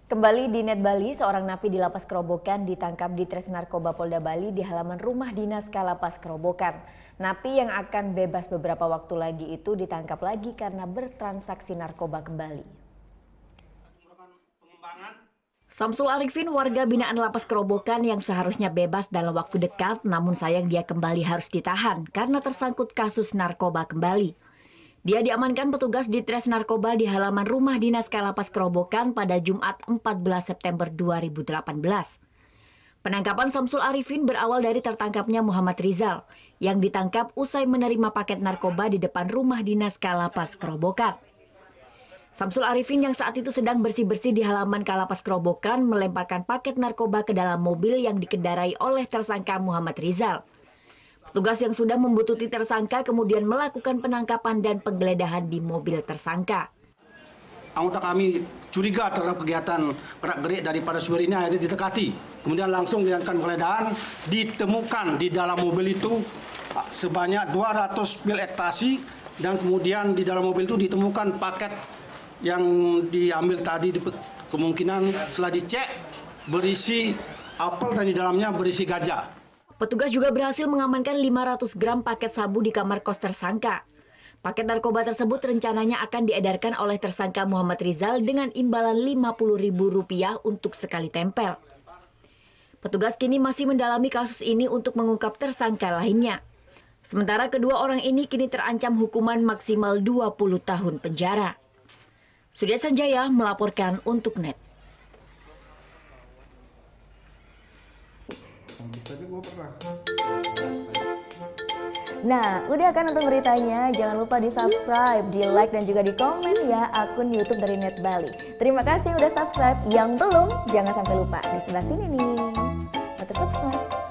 Kembali di Net Bali, seorang napi di Lapas Kerobokan ditangkap di Tres Narkoba Polda Bali di halaman rumah dinas Kalapas Kerobokan. Napi yang akan bebas beberapa waktu lagi itu ditangkap lagi karena bertransaksi narkoba kembali. Samsul Arifin, warga binaan Lapas Kerobokan yang seharusnya bebas dalam waktu dekat, namun sayang dia kembali harus ditahan karena tersangkut kasus narkoba kembali. Dia diamankan petugas di Tres Narkoba di halaman rumah dinas Kalapas Kerobokan pada Jumat 14 September 2018. Penangkapan Samsul Arifin berawal dari tertangkapnya Muhammad Rizal yang ditangkap usai menerima paket narkoba di depan rumah dinas Kalapas Kerobokan. Samsul Arifin yang saat itu sedang bersih-bersih di halaman Kalapas Kerobokan melemparkan paket narkoba ke dalam mobil yang dikendarai oleh tersangka Muhammad Rizal. Petugas yang sudah membuntuti tersangka kemudian melakukan penangkapan dan penggeledahan di mobil tersangka. Anggota kami curiga terhadap kegiatan gerak-gerik daripada supir ini akhirnya ditekati. Kemudian langsung dilakukan penggeledahan, ditemukan di dalam mobil itu sebanyak 200 pil ekstasi dan kemudian di dalam mobil itu ditemukan paket yang diambil tadi kemungkinan setelah dicek berisi apel dan di dalamnya berisi ganja. Petugas juga berhasil mengamankan 500 gram paket sabu di kamar kos tersangka. Paket narkoba tersebut rencananya akan diedarkan oleh tersangka Muhammad Rizal dengan imbalan Rp50.000 untuk sekali tempel. Petugas kini masih mendalami kasus ini untuk mengungkap tersangka lainnya. Sementara kedua orang ini kini terancam hukuman maksimal 20 tahun penjara. Surya Sanjaya melaporkan untuk Net. Nah, udah kan untuk beritanya? Jangan lupa di-subscribe, di-like, dan juga di-komen ya akun YouTube dari Net Bali. Terima kasih udah subscribe. Yang belum, jangan sampai lupa. Di sebelah sini nih. Subscribe.